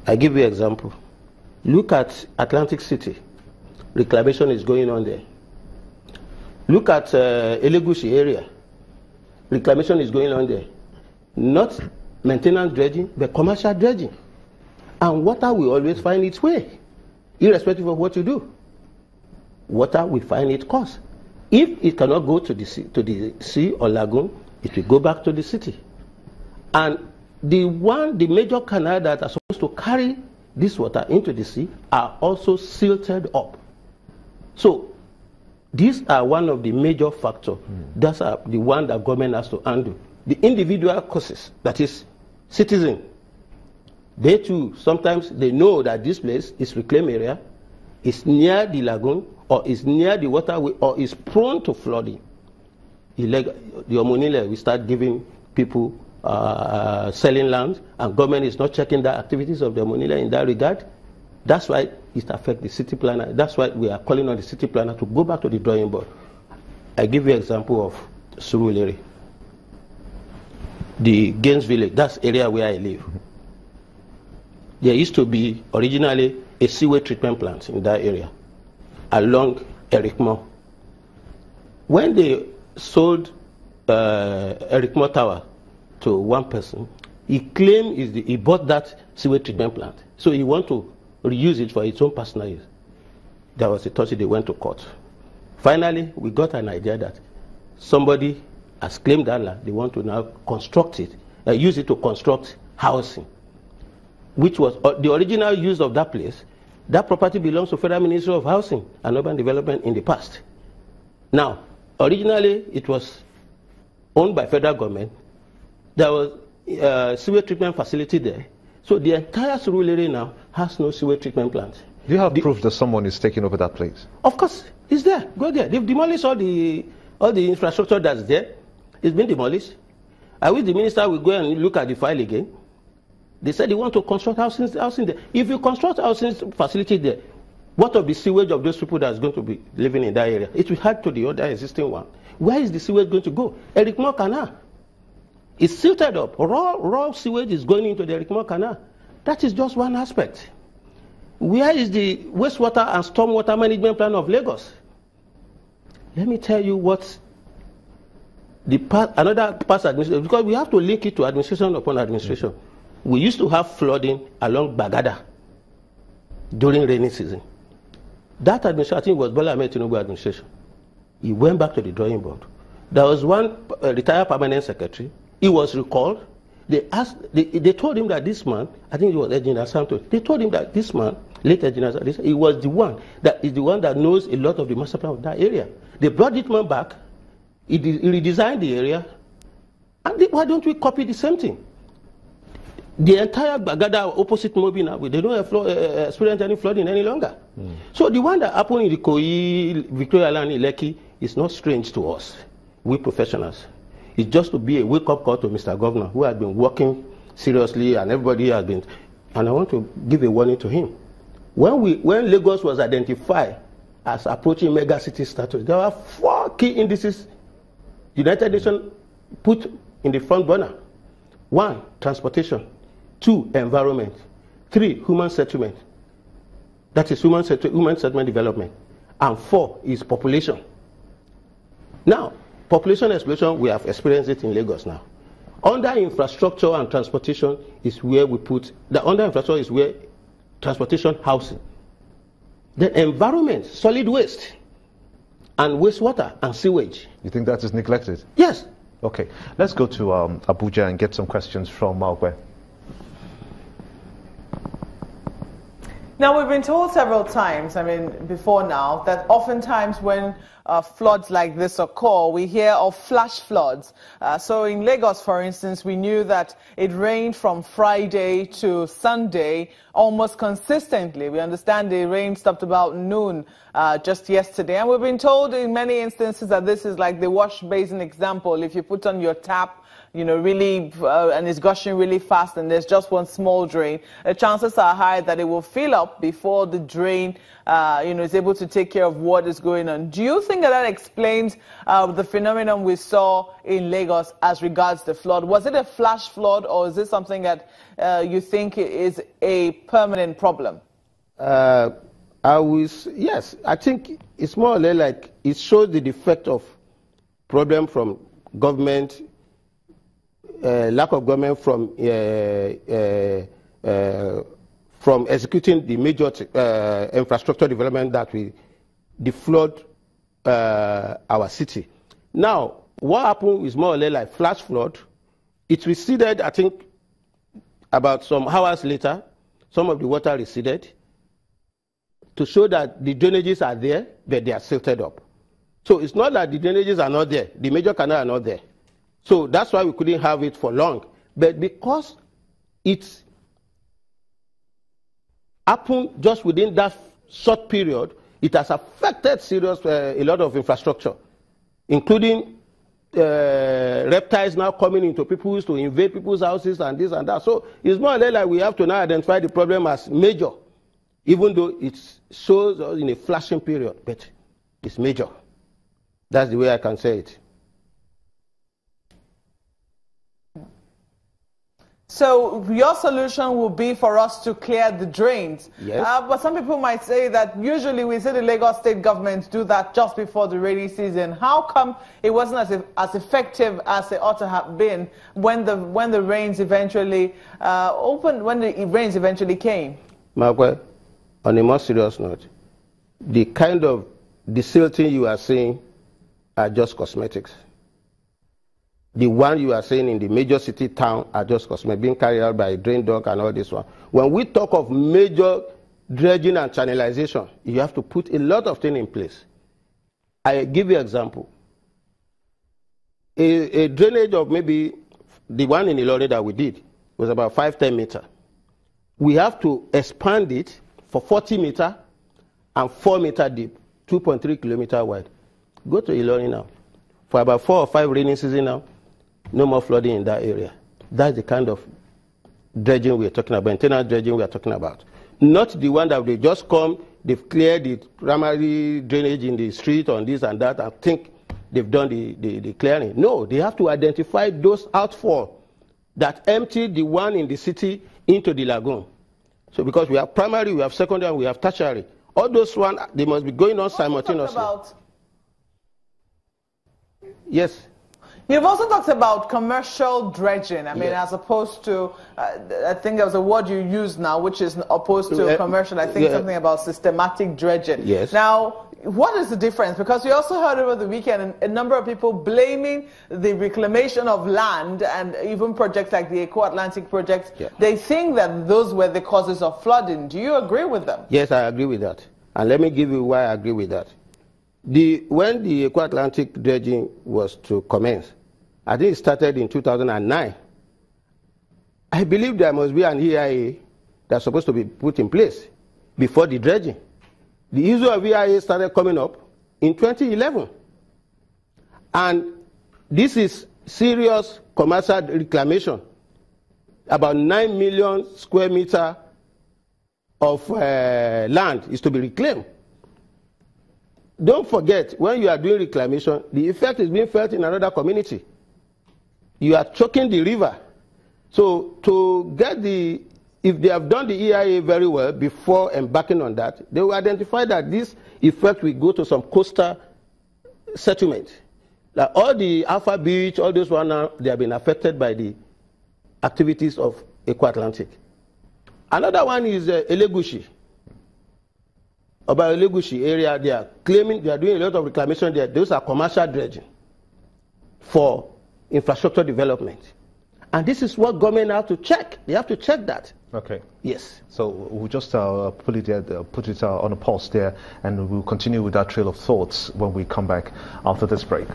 I give you an example. Look at Atlantic City. Reclamation is going on there. Look at Elegushi area. Reclamation is going on there. Not maintenance dredging, but commercial dredging. And water will always find its way, irrespective of what you do. Water will find its course. If it cannot go to the sea or lagoon, it will go back to the city. And the major canal that are supposed to carry this water into the sea are also silted up. So these are one of the major factors. That's the one that government has to handle. The individual causes, that is citizen, they too, sometimes they know that this place is reclaimed area, is near the lagoon, or is near the waterway, or is prone to flooding. The Omonile will start giving people selling land, and government is not checking the activities of the Omonile in that regard. That's why it affects the city planner. That's why we are calling on the city planner to go back to the drawing board. I give you an example of Surulere. The Gaines Village, that's the area where I live. There used to be originally a sewage treatment plant in that area along Eric Moore. When they sold Eric Moore Tower to one person, he claimed he bought that sewage treatment plant. So he wanted to reuse it for its own personal use. There was a touch, they went to court. Finally, we got an idea that somebody has claimed that land. They want to now construct it, use it to construct housing, which was the original use of that place. That property belongs to Federal Ministry of Housing and Urban Development in the past. Now, originally it was owned by federal government. There was a sewage treatment facility there. So the entire Surulere now has no sewage treatment plant. Do you have proof that someone is taking over that place? Of course, it's there. Go there. They've demolished all the infrastructure that's there. It's been demolished. I wish the minister will go and look at the file again. They said they want to construct housing there. If you construct housing facility there, what of the sewage of those people that's going to be living in that area? It will add to the other existing one. Where is the sewage going to go? Eric Moore Canal. It's silted up. Raw sewage is going into the Eric Moore Canal. That is just one aspect. Where is the wastewater and stormwater management plan of Lagos? Let me tell you what another past administration, because we have to link it to administration upon administration. We used to have flooding along Bagada during rainy season. That administration, I think, was Bola Ahmed Tinubu administration. He went back to the drawing board. There was one retired permanent secretary. He was recalled. They told him that this man, I think it was Engineer Santos, they told him that this man, late Engineer Santos, he was the one that knows a lot of the master plan of that area. They brought this man back. He redesigned the area. And why don't we copy the same thing? The entire Bagada opposite Mobi now, they don't experience any flooding any longer. So the one that happened in the Koyi, Victoria Land, in Lekki is not strange to us, we professionals. It's just to be a wake-up call to Mr. Governor, who has been working seriously, and everybody has been. And I want to give a warning to him. When Lagos was identified as approaching mega city status, there were 4 key indices United Nations put in the front burner. 1, transportation. 2, environment. 3, human settlement. That is human settlement development. And 4 is population. Now, population explosion, we have experienced it in Lagos now. Under infrastructure and transportation is where we put, under infrastructure is where transportation, housing. Then environment, solid waste, and wastewater and sewage. You think that is neglected? Yes. Okay, let's go to Abuja and get some questions from Malwe. Now, we've been told several times, before now, that oftentimes when floods like this occur, we hear of flash floods. So in Lagos, for instance, we knew that it rained from Friday to Sunday almost consistently. We understand the rain stopped about noon just yesterday. And we've been told in many instances that this is like the wash basin example. If you put on your tap, really, and it's gushing really fast, and there's just one small drain, the chances are high that it will fill up before the drain, is able to take care of what is going on. Do you think that explains the phenomenon we saw in Lagos as regards the flood? Was it a flash flood, or is this something that you think is a permanent problem? Yes, I think it's more or less like it shows the defect of problem from government, lack of government from executing the major infrastructure development that will deflood our city. Now, what happened is more or less like flash flood. It receded, I think, about some hours later. Some of the water receded to show that the drainages are there, but they are silted up. So it's not that the drainages are not there. The major canals are not there. So that's why we couldn't have it for long. But because it's happened just within that short period, it has affected a lot of infrastructure, including reptiles now coming into people's to invade people's houses and this and that. So it's more or less like we have to now identify the problem as major, even though it shows in a flashing period, but it's major. That's the way I can say it. So your solution will be for us to clear the drains. Yes. But some people might say that usually we see the Lagos state government do that just before the rainy season. How come it wasn't as effective as it ought to have been when the rains eventually came? Margaret, on a more serious note, the kind of desilting you are seeing are just cosmetics. The one you are saying in the major city town are just cosmetic, being carried out by a drain dog and all this one. When we talk of major dredging and channelization, you have to put a lot of things in place. I give you an example. A drainage of maybe the one in Ilorin that we did was about 5-10 meters. We have to expand it for 40 meters and 4 meters deep, 2.3 kilometers wide. Go to Ilorin now. For about 4 or 5 rainy seasons now, no more flooding in that area. That's the kind of dredging we are talking about, internal dredging we are talking about. Not the one that they just come, they've cleared the primary drainage in the street on this and that, and think they've done the clearing. No, they have to identify those outfall that empty the one in the city into the lagoon. So because we have primary, we have secondary, and we have tertiary. All those ones, they must be going on simultaneously. Yes. You've also talked about commercial dredging. I mean, yes. As opposed to, I think there was a word you use now, which is opposed to commercial. I think something about systematic dredging. Yes. Now, what is the difference? Because we also heard over the weekend a number of people blaming the reclamation of land and even projects like the Eco-Atlantic project. Yeah. They think that those were the causes of flooding. Do you agree with them? Yes, I agree with that. And let me give you why I agree with that. When the Eco-Atlantic dredging was to commence, I think it started in 2009. I believe there must be an EIA that's supposed to be put in place before the dredging. The issue of EIA started coming up in 2011. And this is serious commercial reclamation. About 9 million square meters of land is to be reclaimed. Don't forget, when you are doing reclamation, the effect is being felt in another community. You are choking the river. So to get if they have done the EIA very well before embarking on that, they will identify that this effect will go to some coastal settlement. Like all the Alpha Beach, all those ones now, they have been affected by the activities of Eco-Atlantic. Another one is Elegushi. About Elegushi area, they are claiming they are doing a lot of reclamation there. Those are commercial dredging for infrastructure development. And this is what government have to check. They have to check that. Okay. Yes. So we'll just put it on a pause there, and we'll continue with that trail of thoughts when we come back after this break.